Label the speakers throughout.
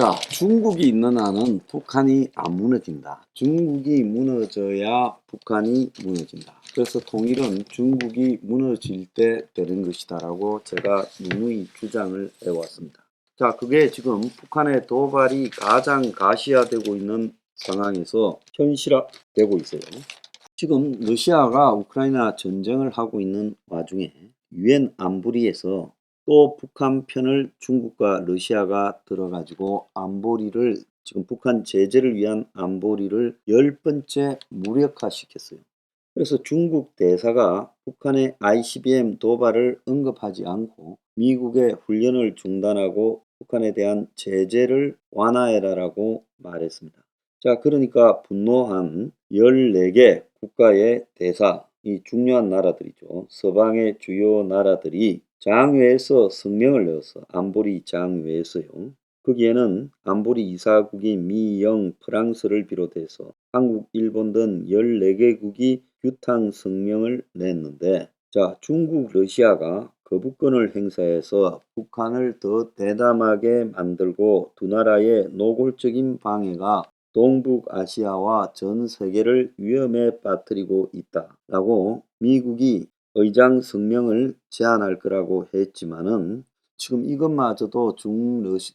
Speaker 1: 자, 중국이 있는 한은 북한이 안 무너진다. 중국이 무너져야 북한이 무너진다. 그래서 통일은 중국이 무너질 때 되는 것이다 라고 제가 누누이 주장을 해왔습니다. 자, 그게 지금 북한의 도발이 가장 가시화되고 있는 상황에서 현실화되고 있어요. 지금 러시아가 우크라이나 전쟁을 하고 있는 와중에 유엔 안보리에서 또 북한 편을 중국과 러시아가 들어가지고 안보리를 지금 북한 제재를 위한 안보리를 10번째 무력화시켰어요. 그래서 중국 대사가 북한의 ICBM 도발을 언급하지 않고 미국의 훈련을 중단하고 북한에 대한 제재를 완화해라라고 말했습니다. 자, 그러니까 분노한 14개 국가의 대사, 이 중요한 나라들이죠. 서방의 주요 나라들이 장외에서 성명을 내었어. 안보리 장외에서요. 거기에는 안보리 이사국인 미, 영, 프랑스를 비롯해서 한국, 일본 등 14개국이 규탄 성명을 냈는데, 자, 중국, 러시아가 거부권을 행사해서 북한을 더 대담하게 만들고 두 나라의 노골적인 방해가 동북아시아와 전 세계를 위험에 빠뜨리고 있다라고 미국이 의장 성명을 제안할 거라고 했지만은 지금 이것마저도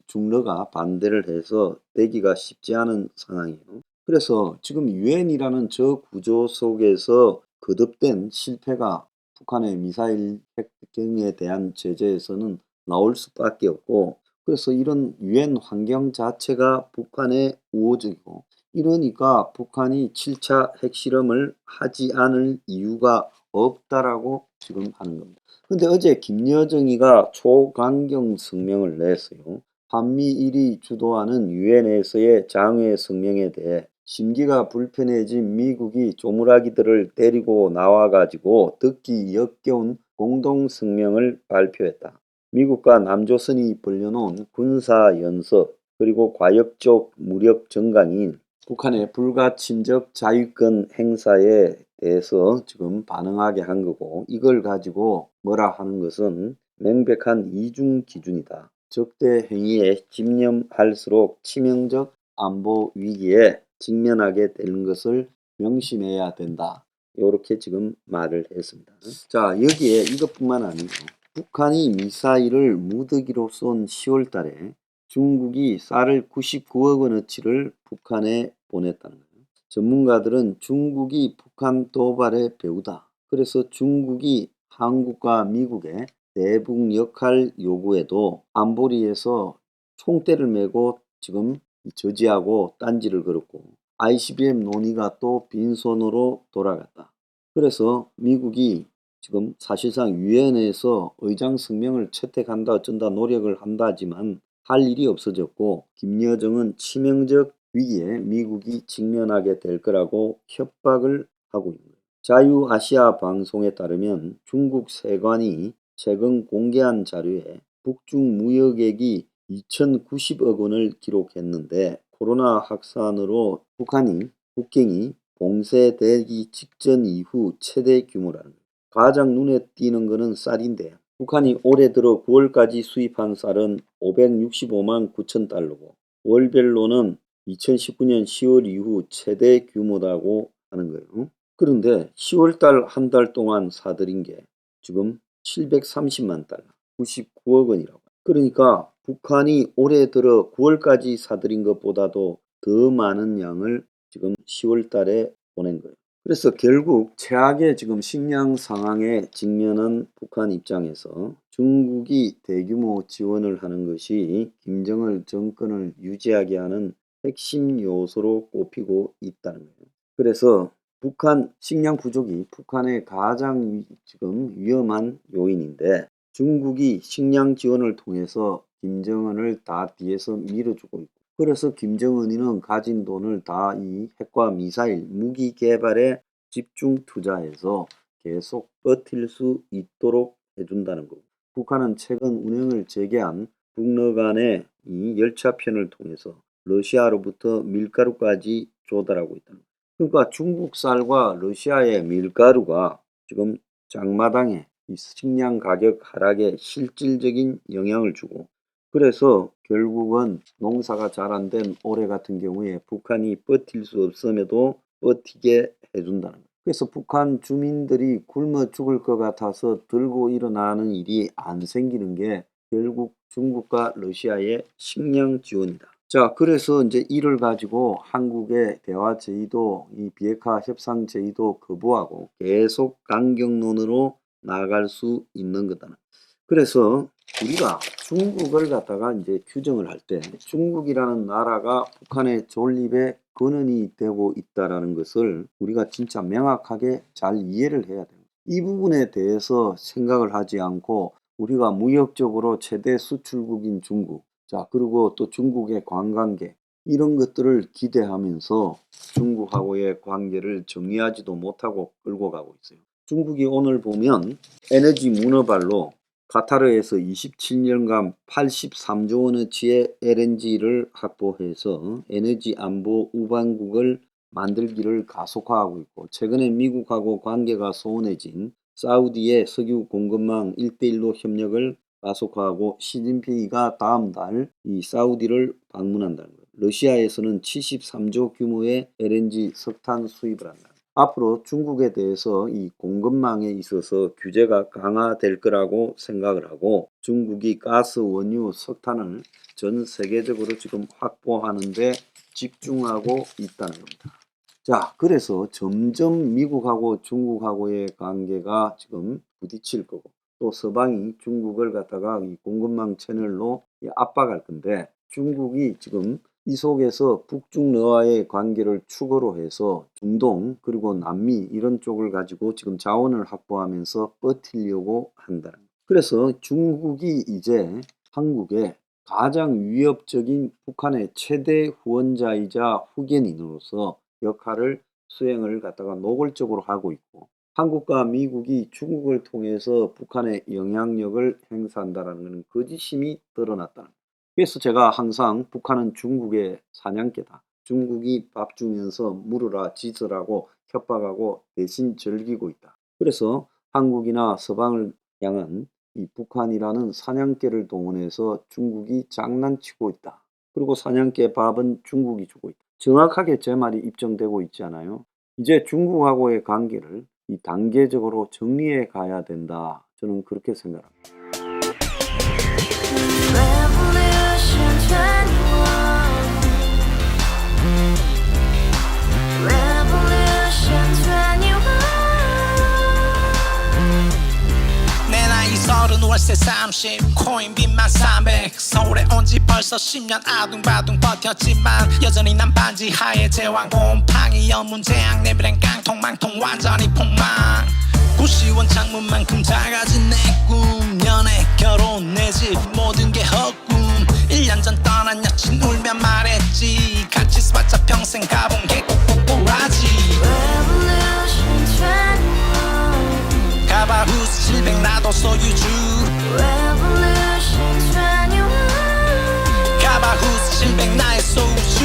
Speaker 1: 중러가 반대를 해서 되기가 쉽지 않은 상황이에요. 그래서 지금 유엔이라는 저 구조 속에서 거듭된 실패가 북한의 미사일 핵등에 대한 제재에서는 나올 수밖에 없고, 그래서 이런 유엔 환경 자체가 북한의 우호적이고, 이러니까 북한이 7차 핵실험을 하지 않을 이유가 없다라고 지금 하는 겁니다. 근데 어제 김여정이가 초강경 성명을 냈어요. 한미일이 주도하는 유엔에서의 장외 성명에 대해 심기가 불편해진 미국이 조물아기들을 데리고 나와가지고 듣기 역겨운 공동 성명을 발표했다. 미국과 남조선이 벌려놓은 군사연습 그리고 과역적 무력 정강인 북한의 불가침적 자위권 행사에 대해서 지금 반응하게 한 거고, 이걸 가지고 뭐라 하는 것은 명백한 이중 기준이다. 적대 행위에 집념할수록 치명적 안보 위기에 직면하게 되는 것을 명심해야 된다. 이렇게 지금 말을 했습니다. 자, 여기에 이것뿐만 아니고 북한이 미사일을 무더기로 쏜 10월 달에 중국이 쌀을 99억 원어치를 북한에 보냈다는 거예요. 전문가들은 중국이 북한 도발의 배후다. 그래서 중국이 한국과 미국의 대북 역할 요구에도 안보리에서 총대를 메고 지금 저지하고 딴지를 걸었고, ICBM 논의가 또 빈손으로 돌아갔다. 그래서 미국이 지금 사실상 유엔에서 의장 성명을 채택한다 어쩐다 노력을 한다지만 할 일이 없어졌고, 김여정은 치명적 위기에 미국이 직면하게 될 거라고 협박을 하고 있는 거예요. 자유아시아 방송에 따르면 중국 세관이 최근 공개한 자료에 북중 무역액이 2090억 원을 기록했는데, 코로나 확산으로 북경이 봉쇄되기 직전 이후 최대 규모라는 거예요. 가장 눈에 띄는 것은 쌀인데, 북한이 올해 들어 9월까지 수입한 쌀은 565만 9천 달러고 월별로는 2019년 10월 이후 최대 규모라고 하는 거예요. 그런데 10월달 한 달 동안 사들인 게 지금 730만 달러, 99억 원이라고. 그러니까 북한이 올해 들어 9월까지 사들인 것보다도 더 많은 양을 지금 10월 달에 보낸 거예요. 그래서 결국 최악의 지금 식량 상황에 직면한 북한 입장에서 중국이 대규모 지원을 하는 것이 김정은 정권을 유지하게 하는 핵심 요소로 꼽히고 있다는 거예요. 그래서 북한 식량 부족이 북한의 가장 지금 위험한 요인인데, 중국이 식량 지원을 통해서 김정은을 다 뒤에서 밀어주고 있고, 그래서 김정은이는 가진 돈을 다 이 핵과 미사일 무기 개발에 집중 투자해서 계속 버틸 수 있도록 해준다는 거고, 북한은 최근 운행을 재개한 북러 간의 이 열차편을 통해서 러시아로부터 밀가루까지 조달하고 있다는 거예요. 그러니까 중국 쌀과 러시아의 밀가루가 지금 장마당에 이 식량 가격 하락에 실질적인 영향을 주고, 그래서 결국은 농사가 잘 안 된 올해 같은 경우에 북한이 버틸 수 없음에도 버티게 해준다는 거예요. 그래서 북한 주민들이 굶어 죽을 것 같아서 들고 일어나는 일이 안 생기는 게 결국 중국과 러시아의 식량 지원이다. 자, 그래서 이제 이를 가지고 한국의 대화 제의도, 이 비핵화 협상 제의도 거부하고 계속 강경론으로 나아갈 수 있는 거다. 그래서 우리가 중국을 갖다가 이제 규정을 할 때 중국이라는 나라가 북한의 존립의 근원이 되고 있다라는 것을 우리가 진짜 명확하게 잘 이해를 해야 됩니다. 이 부분에 대해서 생각을 하지 않고 우리가 무역적으로 최대 수출국인 중국, 자, 그리고 또 중국의 관광객, 이런 것들을 기대하면서 중국하고의 관계를 정리하지도 못하고 끌고 가고 있어요. 중국이 오늘 보면 에너지 문어발로 카타르에서 27년간 83조 원어치의 LNG를 확보해서 에너지 안보 우방국을 만들기를 가속화하고 있고, 최근에 미국하고 관계가 소원해진 사우디의 석유 공급망 1대1로 협력을 가속화하고 시진핑이가 다음 달 이 사우디를 방문한다는 거예요. 러시아에서는 73조 규모의 LNG 석탄 수입을 한다. 앞으로 중국에 대해서 이 공급망에 있어서 규제가 강화될 거라고 생각을 하고, 중국이 가스, 원유, 석탄을 전 세계적으로 지금 확보하는 데 집중하고 있다는 겁니다. 자, 그래서 점점 미국하고 중국하고의 관계가 지금 부딪힐 거고, 또 서방이 중국을 갖다가 이 공급망 채널로 압박할 건데, 중국이 지금 이 속에서 북중러와의 관계를 축으로 해서 중동 그리고 남미 이런 쪽을 가지고 지금 자원을 확보하면서 버티려고 한다는 거예요. 그래서 중국이 이제 한국의 가장 위협적인 북한의 최대 후원자이자 후견인으로서 역할을 수행을 갖다가 노골적으로 하고 있고, 한국과 미국이 중국을 통해서 북한의 영향력을 행사한다는 것은 거짓심이 드러났다는 거예요. 그래서 제가 항상 북한은 중국의 사냥개다. 중국이 밥 주면서 물으라 짖으라고 협박하고 대신 즐기고 있다. 그래서 한국이나 서방을 향한 이 북한이라는 사냥개를 동원해서 중국이 장난치고 있다. 그리고 사냥개 밥은 중국이 주고 있다. 정확하게 제 말이 입증되고 있지 않아요? 이제 중국하고의 관계를 이 단계적으로 정리해 가야 된다. 저는 그렇게 생각합니다.
Speaker 2: 월세 30 코인빚만 300 서울에 온지 벌써 10년 아둥바둥 버텼지만 여전히 난 반지 하에 제왕 곰팡이 연문제약 내비랭 깡통망통 완전히 폭망 90원 창문만큼 작아진 내 꿈 연애 결혼 내 집 모든 게 헛꿈 1년 전 떠난 여친 울며 말했지 같이 써봤자 평생 가본 게 꼭꼭꼭하지 가바후스 700 나도 소유주 가바후스 700 나의 소유주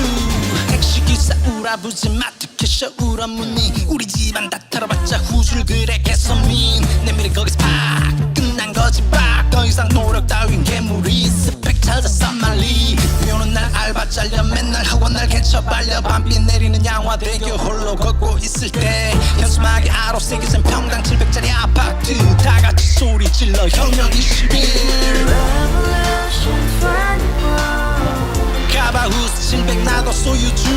Speaker 2: 택시기사 우라부지 마트 캐셔 울어문니 우리 집안 다 털어봤자 후줄 그래 개선민 내 미래 거기서 팍 끝난 거지 팍 더 이상 노력 따윈 괴물이 스펙 찾아 싼말리 비오는 날 알바 잘려 맨날 학원 날 개쳐 발려 밤비 내리는 양화대교 홀로 걷고 있을 때 현수막에 아로 새겨진 평당 700짜리 아파트 다같이 소리 질러 혁명 21 가바후스 700 나도 소유주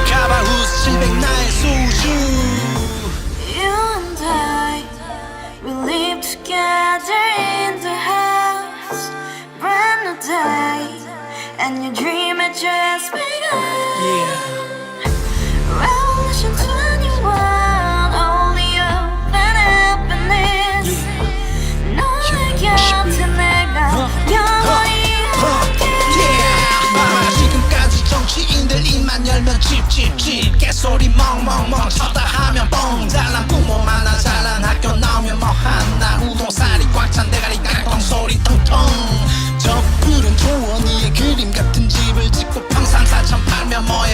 Speaker 2: 가바후스 700 나의 소유주
Speaker 3: Together in the house, brand new day, and your dream had just begun. Revolution 21, only hope and happiness. 너의 곁에 내가 영원히 함께.
Speaker 2: 지금까지 정치인들 입만 열면 찝찝찝 개소리 멍멍멍 쳤다 하면 뻥 잘난 부모 만나 잘난 학교 나오면 뭐 하나 우동살이 꽉 찬 대가리 깡통 소리 텅텅 저 푸른 초원위에 그림 같은 집을 짓고 평상 4천 팔면 뭐야